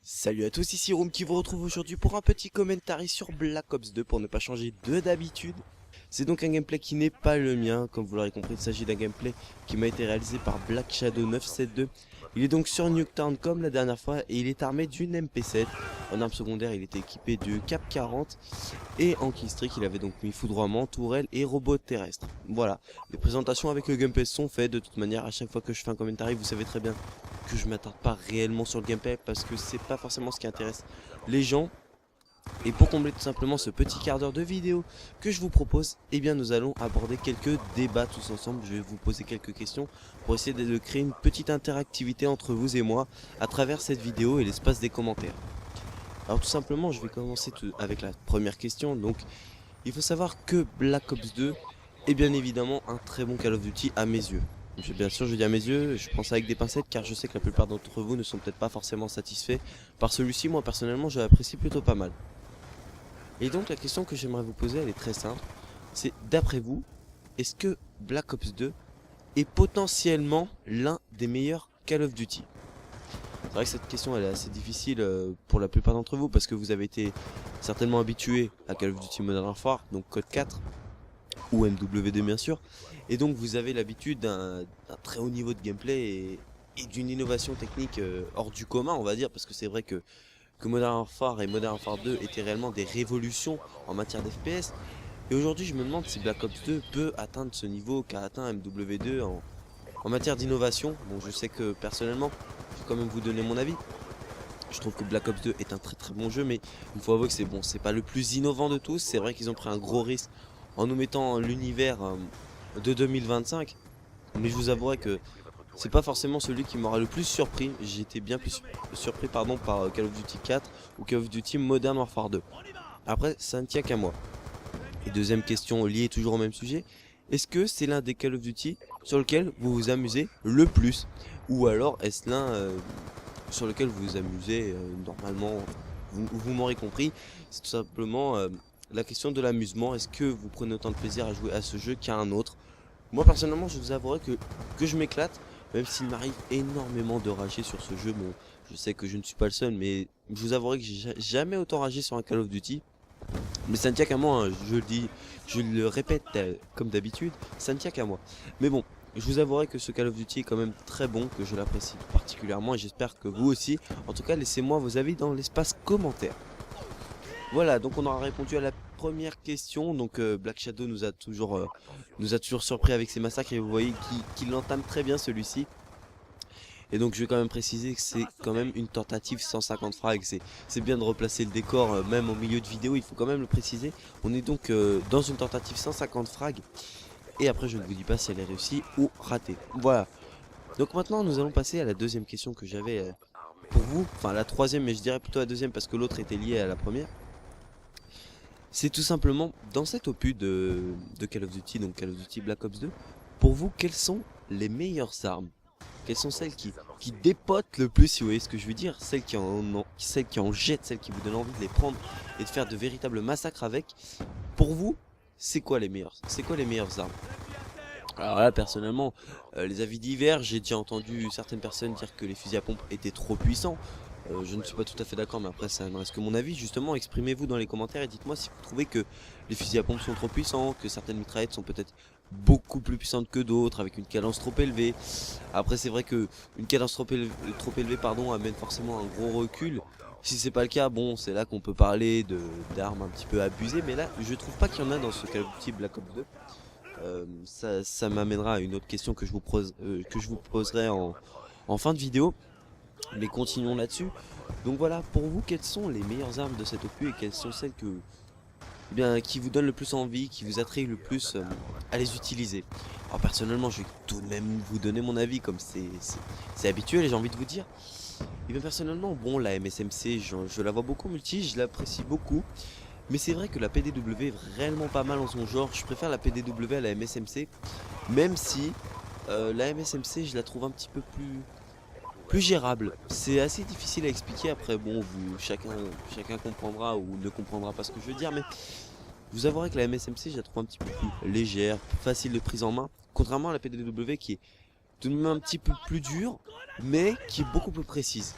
Salut à tous, ici Room qui vous retrouve aujourd'hui pour un petit commentary sur Black Ops 2 pour ne pas changer de d'habitude. C'est donc un gameplay qui n'est pas le mien, comme vous l'aurez compris, il s'agit d'un gameplay qui m'a été réalisé par Black Shadow 972. Il est donc sur Nuketown comme la dernière fois et il est armé d'une MP7. En arme secondaire, il était équipé de Cap 40 et en killstreak, il avait donc mis foudroiement, tourelle et robot terrestre. Voilà, les présentations avec le gameplay sont faites. De toute manière, à chaque fois que je fais un commentary, vous savez très bien que je m'attarde pas réellement sur le gameplay parce que c'est pas forcément ce qui intéresse les gens. Et pour combler tout simplement ce petit quart d'heure de vidéo que je vous propose, eh bien nous allons aborder quelques débats tous ensemble. Je vais vous poser quelques questions pour essayer de créer une petite interactivité entre vous et moi à travers cette vidéo et l'espace des commentaires. Alors tout simplement, je vais commencer avec la première question. Donc il faut savoir que Black Ops 2 est bien évidemment un très bon Call of Duty à mes yeux. Bien sûr, je dis à mes yeux, je prends ça avec des pincettes car je sais que la plupart d'entre vous ne sont peut-être pas forcément satisfaits par celui-ci. Moi personnellement, je l'apprécie plutôt pas mal. Et donc la question que j'aimerais vous poser, elle est très simple. C'est d'après vous, est-ce que Black Ops 2 est potentiellement l'un des meilleurs Call of Duty? C'est vrai que cette question elle est assez difficile pour la plupart d'entre vous parce que vous avez été certainement habitués à Call of Duty Modern Warfare, donc Code 4 ou MW2 bien sûr. Et donc vous avez l'habitude d'un très haut niveau de gameplay et d'une innovation technique hors du commun, on va dire, parce que c'est vrai que Modern Warfare et Modern Warfare 2 étaient réellement des révolutions en matière d'FPS. Et aujourd'hui je me demande si Black Ops 2 peut atteindre ce niveau qu'a atteint MW2 en matière d'innovation. Bon, je sais que personnellement, je vais quand même vous donner mon avis. Je trouve que Black Ops 2 est un très bon jeu, mais il faut avouer que c'est pas le plus innovant de tous. C'est vrai qu'ils ont pris un gros risque en nous mettant l'univers de 2025. Mais je vous avouerai que c'est pas forcément celui qui m'aura le plus surpris. J'ai été bien plus surpris par Call of Duty 4 ou Call of Duty Modern Warfare 2. Après, ça ne tient qu'à moi. Et deuxième question liée toujours au même sujet. Est-ce que c'est l'un des Call of Duty sur lequel vous vous amusez le plus? Ou alors est-ce l'un sur lequel vous vous amusez normalement? Vous m'aurez compris. C'est tout simplement la question de l'amusement. Est-ce que vous prenez autant de plaisir à jouer à ce jeu qu'à un autre? Moi personnellement, je vous avouerai que je m'éclate. Même s'il m'arrive énormément de rager sur ce jeu. Bon, je sais que je ne suis pas le seul, mais je vous avouerai que j'ai jamais autant ragé sur un Call of Duty. Mais ça ne tient qu'à moi, hein. Je le dis, je le répète comme d'habitude, ça ne tient qu'à moi. Mais bon, je vous avouerai que ce Call of Duty est quand même très bon, que je l'apprécie particulièrement et j'espère que vous aussi. En tout cas, laissez-moi vos avis dans l'espace commentaire. Voilà, donc on aura répondu à la première question. Donc Black Shadow nous a toujours surpris avec ses massacres et vous voyez qu'il entame très bien celui-ci. Et donc je vais quand même préciser que c'est quand même une tentative 150 frags. C'est bien de replacer le décor même au milieu de vidéo, il faut quand même le préciser. On est donc dans une tentative 150 frags. Et après je ne vous dis pas si elle est réussie ou ratée. Voilà. Donc maintenant nous allons passer à la deuxième question que j'avais pour vous. Enfin la troisième, mais je dirais plutôt la deuxième parce que l'autre était liée à la première. C'est tout simplement dans cet opus de Call of Duty, donc Call of Duty Black Ops 2. Pour vous, quelles sont les meilleures armes? Quelles sont celles qui dépotent le plus, si vous voyez ce que je veux dire? Celles qui en jettent, celles qui vous donnent envie de les prendre et de faire de véritables massacres avec. Pour vous, c'est quoi les meilleures? C'est quoi les meilleures armes? Alors là, personnellement, les avis divers. J'ai déjà entendu certaines personnes dire que les fusils à pompe étaient trop puissants. Je ne suis pas tout à fait d'accord, mais après ça ne reste que mon avis. Justement, exprimez-vous dans les commentaires et dites-moi si vous trouvez que les fusils à pompe sont trop puissants, que certaines mitraillettes sont peut-être beaucoup plus puissantes que d'autres, avec une cadence trop élevée. Après, c'est vrai que une cadence trop élevée, amène forcément un gros recul. Si c'est pas le cas, bon, c'est là qu'on peut parler d'armes un petit peu abusées, mais là, je trouve pas qu'il y en a dans ce Call of Duty Black Ops 2. Ça m'amènera à une autre question que je vous poserai en fin de vidéo. Mais continuons là-dessus. Donc voilà, pour vous, quelles sont les meilleures armes de cet opus et quelles sont celles qui vous donnent le plus envie, qui vous attirent le plus à les utiliser? Alors personnellement, je vais tout de même vous donner mon avis comme c'est habituel et j'ai envie de vous dire. Et bien personnellement, bon, la MSMC, je la vois beaucoup multi, je l'apprécie beaucoup. Mais c'est vrai que la PDW est réellement pas mal en son genre. Je préfère la PDW à la MSMC, même si la MSMC, je la trouve un petit peu plus gérable. C'est assez difficile à expliquer. Après bon, chacun comprendra ou ne comprendra pas ce que je veux dire, mais vous avouerez que la MSMC je la trouve un petit peu plus légère, plus facile de prise en main, contrairement à la PDW qui est tout de même un petit peu plus dure mais qui est beaucoup plus précise.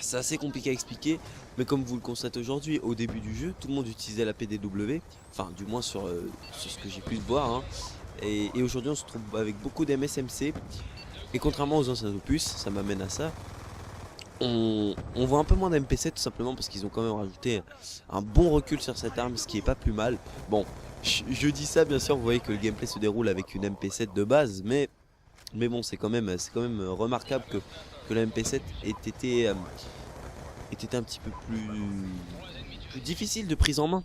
C'est assez compliqué à expliquer, mais comme vous le constatez aujourd'hui, au début du jeu, tout le monde utilisait la PDW, enfin du moins sur ce que j'ai pu voir, hein. Et aujourd'hui on se trouve avec beaucoup d'MSMC, et contrairement aux anciens opus, ça m'amène à ça, on voit un peu moins d'MP7 tout simplement parce qu'ils ont quand même rajouté un bon recul sur cette arme, ce qui est pas plus mal. Bon, je dis ça bien sûr, vous voyez que le gameplay se déroule avec une MP7 de base, mais bon, c'est quand même remarquable que la MP7 ait été un petit peu plus difficile de prise en main.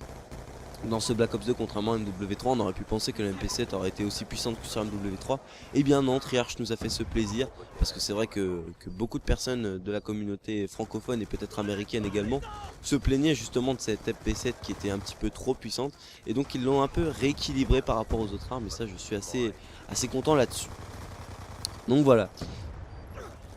Dans ce Black Ops 2, contrairement à MW3, on aurait pu penser que la MP7 aurait été aussi puissante que sur MW3. Eh bien non, Triarch nous a fait ce plaisir, parce que c'est vrai que beaucoup de personnes de la communauté francophone et peut-être américaine également se plaignaient justement de cette MP7 qui était un petit peu trop puissante, et donc ils l'ont un peu rééquilibré par rapport aux autres armes, et ça je suis assez content là-dessus. Donc voilà.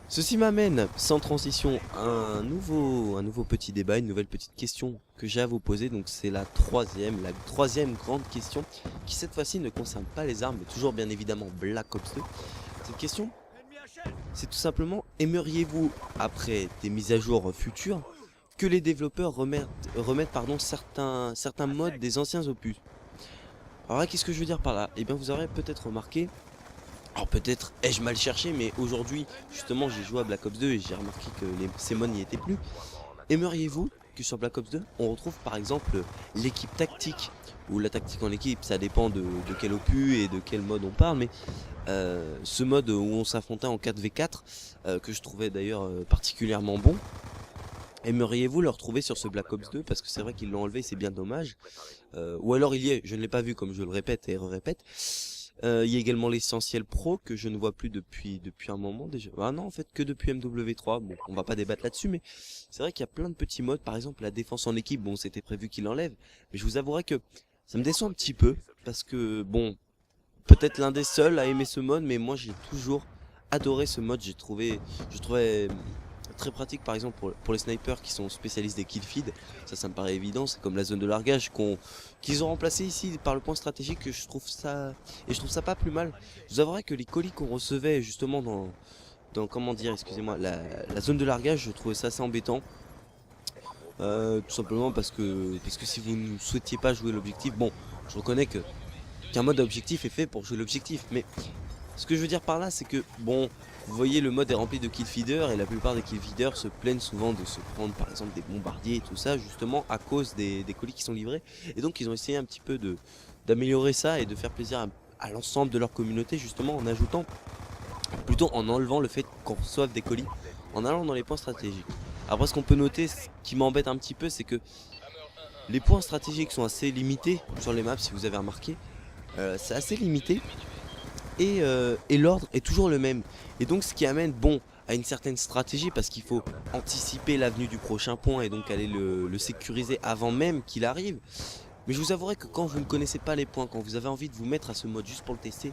Ceci m'amène, sans transition, à un nouveau petit débat, une nouvelle petite question que j'ai à vous poser. Donc c'est la troisième grande question, qui cette fois-ci ne concerne pas les armes, mais toujours bien évidemment Black Ops 2. Cette question, c'est tout simplement, aimeriez-vous, après des mises à jour futures, que les développeurs remettent certains modes des anciens opus? Alors là, qu'est-ce que je veux dire par là? Eh bien, vous aurez peut-être remarqué, alors peut-être ai-je mal cherché, mais aujourd'hui justement j'ai joué à Black Ops 2 et j'ai remarqué que ces modes n'y étaient plus. Aimeriez-vous que sur Black Ops 2 on retrouve par exemple l'équipe tactique, ou la tactique en équipe, ça dépend de quel opus et de quel mode on parle, mais ce mode où on s'affrontait en 4v4, que je trouvais d'ailleurs particulièrement bon, aimeriez-vous le retrouver sur ce Black Ops 2? Parce que c'est vrai qu'ils l'ont enlevé, c'est bien dommage. Ou alors il y est, je ne l'ai pas vu comme je le répète et répète. Il y a également l'essentiel pro que je ne vois plus depuis un moment déjà. Ah non, en fait que depuis MW3. Bon, on va pas débattre là-dessus, mais c'est vrai qu'il y a plein de petits modes. Par exemple la défense en équipe, bon c'était prévu qu'il l'enlève, mais je vous avouerai que ça me déçoit un petit peu, parce que bon, peut-être l'un des seuls à aimer ce mode, mais moi j'ai toujours adoré ce mode. Je trouvais très pratique par exemple pour les snipers qui sont spécialistes des kill feed. Ça me paraît évident, c'est comme la zone de largage qu'ils ont remplacé ici par le point stratégique, que je trouve ça pas plus mal. Je vous avouerai que les colis qu'on recevait justement dans comment dire, excusez-moi, la zone de largage, je trouvais ça assez embêtant. Tout simplement parce que si vous ne souhaitiez pas jouer l'objectif, bon, je reconnais qu'un mode objectif est fait pour jouer l'objectif, mais ce que je veux dire par là, c'est que bon, vous voyez, le mode est rempli de kill feeders, et la plupart des kill feeders se plaignent souvent de se prendre par exemple des bombardiers et tout ça, justement à cause des colis qui sont livrés. Et donc ils ont essayé un petit peu d'améliorer ça et de faire plaisir à l'ensemble de leur communauté, justement en enlevant le fait qu'on reçoive des colis, en allant dans les points stratégiques. Après, ce qu'on peut noter, ce qui m'embête un petit peu, c'est que les points stratégiques sont assez limités sur les maps, si vous avez remarqué. C'est assez limité. Et l'ordre est toujours le même, et donc ce qui amène bon à une certaine stratégie, parce qu'il faut anticiper l'avenue du prochain point et donc aller le sécuriser avant même qu'il arrive. Mais je vous avouerai que quand vous ne connaissez pas les points, quand vous avez envie de vous mettre à ce mode juste pour le tester,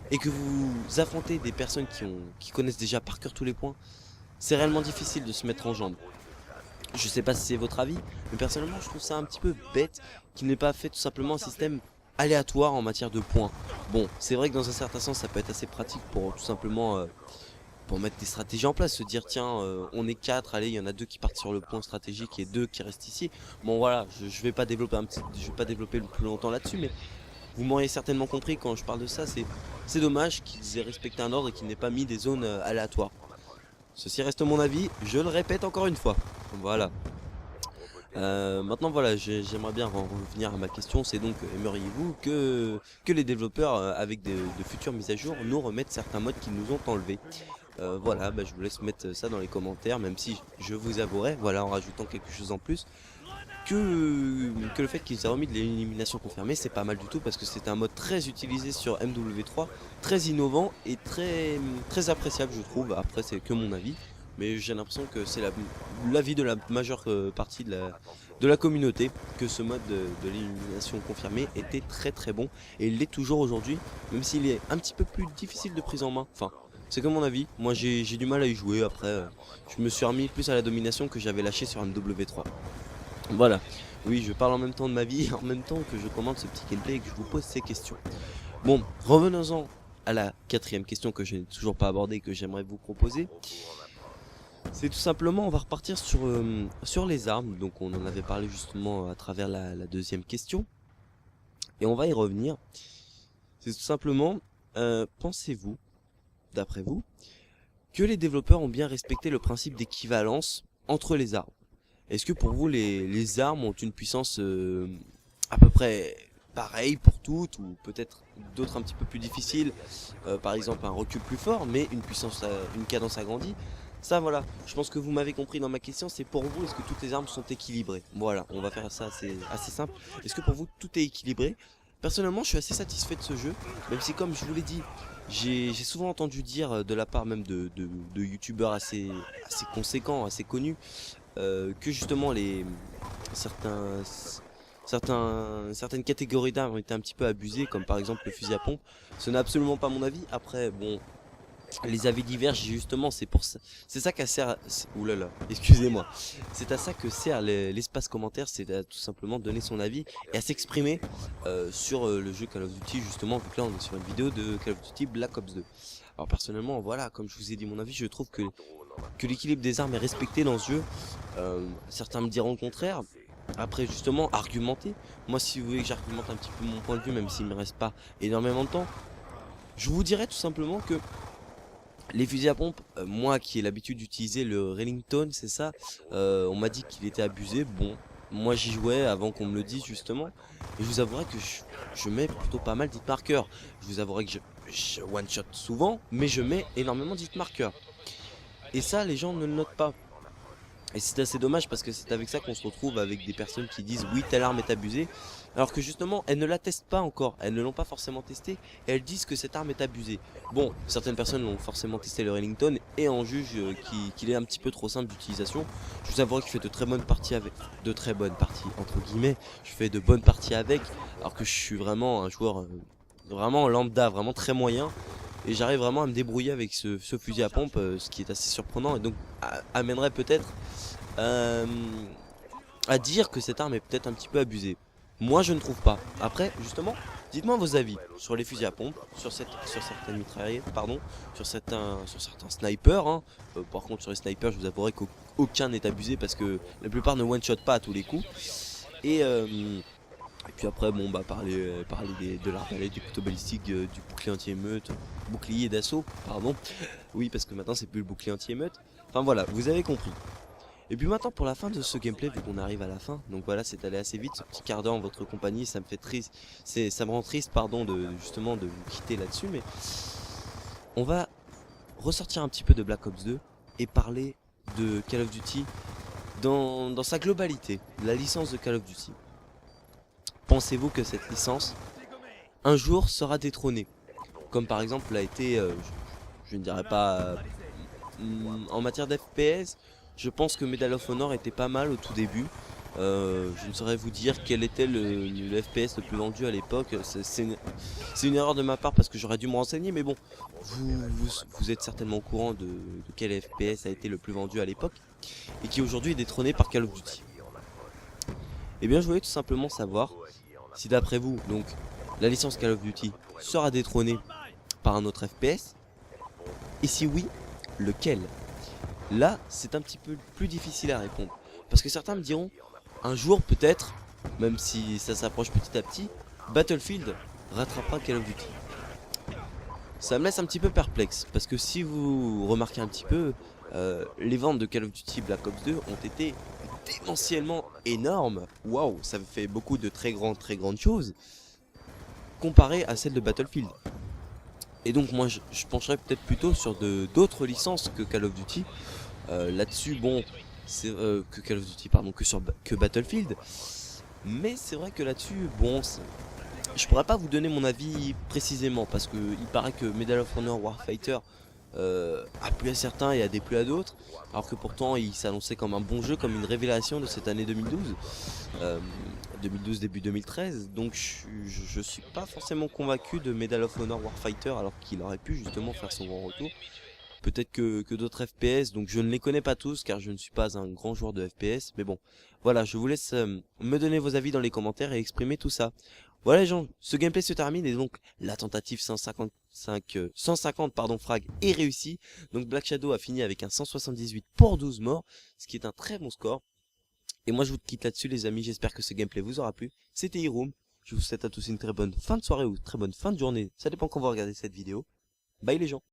et que vous affrontez des personnes qui connaissent déjà par cœur tous les points, c'est réellement difficile de se mettre en jambe. Je sais pas si c'est votre avis, mais personnellement je trouve ça un petit peu bête qu'il n'ait pas fait tout simplement un système aléatoire en matière de points. Bon, c'est vrai que dans un certain sens ça peut être assez pratique pour tout simplement pour mettre des stratégies en place, se dire tiens on est 4, allez il y en a 2 qui partent sur le point stratégique et 2 qui restent ici. Bon voilà, je vais pas développer le plus longtemps là-dessus, mais vous m'auriez certainement compris quand je parle de ça. C'est dommage qu'ils aient respecté un ordre et qu'ils n'aient pas mis des zones aléatoires. Ceci reste mon avis, je le répète encore une fois. Voilà. Maintenant voilà, j'aimerais bien revenir à ma question, c'est donc aimeriez-vous que les développeurs avec de futures mises à jour nous remettent certains modes qu'ils nous ont enlevés? Voilà, je vous laisse mettre ça dans les commentaires, même si je vous avouerai, voilà, en rajoutant quelque chose en plus, que le fait qu'ils aient remis de l'élimination confirmée, c'est pas mal du tout, parce que c'est un mode très utilisé sur MW3, très innovant et très appréciable je trouve. Après c'est que mon avis, mais j'ai l'impression que c'est l'avis de la majeure partie de la communauté, que ce mode de l'élimination confirmée était très bon, et il l'est toujours aujourd'hui, même s'il est un petit peu plus difficile de prise en main. Enfin, c'est comme mon avis, moi j'ai du mal à y jouer. Après je me suis remis plus à la domination que j'avais lâché sur MW3. Voilà, oui, je parle en même temps de ma vie, en même temps que je commente ce petit gameplay et que je vous pose ces questions. Bon, revenons-en à la quatrième question que je n'ai toujours pas abordée et que j'aimerais vous proposer. C'est tout simplement, on va repartir sur les armes. Donc on en avait parlé justement à travers la deuxième question. Et on va y revenir. C'est tout simplement, pensez-vous, d'après vous, que les développeurs ont bien respecté le principe d'équivalence entre les armes? Est-ce que pour vous les armes ont une puissance à peu près pareille pour toutes, ou peut-être d'autres un petit peu plus difficiles, par exemple un recul plus fort mais une puissance, une cadence agrandie? Ça voilà, je pense que vous m'avez compris dans ma question, c'est pour vous, est-ce que toutes les armes sont équilibrées? Voilà, on va faire ça assez simple. Est-ce que pour vous tout est équilibré? Personnellement je suis assez satisfait de ce jeu, même si comme je vous l'ai dit, j'ai souvent entendu dire de la part même de youtubeurs assez conséquents, assez connus, que justement certaines catégories d'armes ont été un petit peu abusées, comme par exemple le fusil à pompe. Ce n'est absolument pas mon avis. Après bon, les avis divergent, justement c'est pour ça, c'est ça qu'a sert, oulala, excusez-moi, c'est à ça que sert l'espace commentaire, c'est à tout simplement donner son avis et à s'exprimer sur le jeu Call of Duty, justement, vu que là on est sur une vidéo de Call of Duty Black Ops 2. Alors personnellement voilà, comme je vous ai dit mon avis, je trouve que l'équilibre des armes est respecté dans ce jeu. Certains me diront le contraire. Après justement argumenter, moi si vous voulez que j'argumente un petit peu mon point de vue, même s'il me reste pas énormément de temps, je vous dirais tout simplement que les fusils à pompe, moi qui ai l'habitude d'utiliser le Remington, c'est ça, on m'a dit qu'il était abusé. Bon, moi j'y jouais avant qu'on me le dise justement, et je vous avouerai que je mets plutôt pas mal d'hit marqueurs. Je vous avouerai que je one shot souvent, mais je mets énormément d'hit marqueurs. Et ça, les gens ne le notent pas. Et c'est assez dommage parce que c'est avec ça qu'on se retrouve avec des personnes qui disent oui, telle arme est abusée, alors que justement elles ne la testent pas encore, elles ne l'ont pas forcément testé et elles disent que cette arme est abusée. Bon, certaines personnes l'ont forcément testé le Remington et en jugent qu'il est un petit peu trop simple d'utilisation. Je vous avouerai que je fais de très bonnes parties avec, de très bonnes parties entre guillemets, je fais de bonnes parties avec, alors que je suis vraiment un joueur vraiment lambda, vraiment très moyen. Et j'arrive vraiment à me débrouiller avec ce fusil à pompe, ce qui est assez surprenant et donc amènerait peut-être à dire que cette arme est peut-être un petit peu abusée. Moi je ne trouve pas. Après justement, dites-moi vos avis sur les fusils à pompe, sur certaines mitraillettes, pardon, sur certains snipers, hein. Par contre sur les snipers je vous avouerai qu'aucun n'est abusé parce que la plupart ne one shot pas à tous les coups. Et puis après bon bah parler de l'arbalète, du couteau balistique, du bouclier anti-émeute, bouclier d'assaut, pardon. Oui parce que maintenant c'est plus le bouclier anti-émeute. Enfin voilà, vous avez compris. Et puis maintenant pour la fin de ce gameplay, vu qu'on arrive à la fin, donc voilà, c'est allé assez vite, ce petit quart d'heure en votre compagnie, ça me fait triste, ça me rend triste pardon justement de vous quitter là-dessus, mais on va ressortir un petit peu de Black Ops 2 et parler de Call of Duty dans sa globalité, la licence de Call of Duty. Pensez-vous que cette licence un jour sera détrônée, comme par exemple l'a été, je ne dirais pas en matière d'FPS? Je pense que Medal of Honor était pas mal au tout début. Je ne saurais vous dire quel était le FPS le plus vendu à l'époque. C'est une erreur de ma part parce que j'aurais dû me renseigner, mais bon, vous êtes certainement au courant de quel FPS a été le plus vendu à l'époque et qui aujourd'hui est détrôné par Call of Duty. Et bien je voulais tout simplement savoir si d'après vous, donc, la licence Call of Duty sera détrônée par un autre FPS, et si oui, lequel? Là, c'est un petit peu plus difficile à répondre, parce que certains me diront, un jour peut-être, même si ça s'approche petit à petit, Battlefield rattrapera Call of Duty. Ça me laisse un petit peu perplexe, parce que si vous remarquez un petit peu, les ventes de Call of Duty Black Ops 2 ont été démentiellement énormes. Waouh, ça fait beaucoup de très grandes choses comparé à celle de Battlefield. Et donc moi je pencherais peut-être plutôt sur d'autres licences que Call of Duty. Là-dessus bon, c'est que Call of Duty pardon, que Battlefield. Mais c'est vrai que là-dessus bon, je pourrais pas vous donner mon avis précisément parce que il paraît que Medal of Honor Warfighter a plu à certains et a déplu à d'autres, alors que pourtant il s'annonçait comme un bon jeu, comme une révélation de cette année 2012, 2012 début 2013. Donc je suis pas forcément convaincu de Medal of Honor Warfighter alors qu'il aurait pu justement faire son grand retour. Peut-être que d'autres FPS, donc je ne les connais pas tous car je ne suis pas un grand joueur de FPS, mais bon, voilà, je vous laisse me donner vos avis dans les commentaires et exprimer tout ça. Voilà les gens, ce gameplay se termine et donc la tentative 150 pardon, frag est réussie. Donc Black Shadow a fini avec un 178 pour 12 morts, ce qui est un très bon score. Et moi je vous quitte là-dessus les amis, j'espère que ce gameplay vous aura plu. C'était Iroom, je vous souhaite à tous une très bonne fin de soirée ou très bonne fin de journée, ça dépend quand vous regardez cette vidéo. Bye les gens.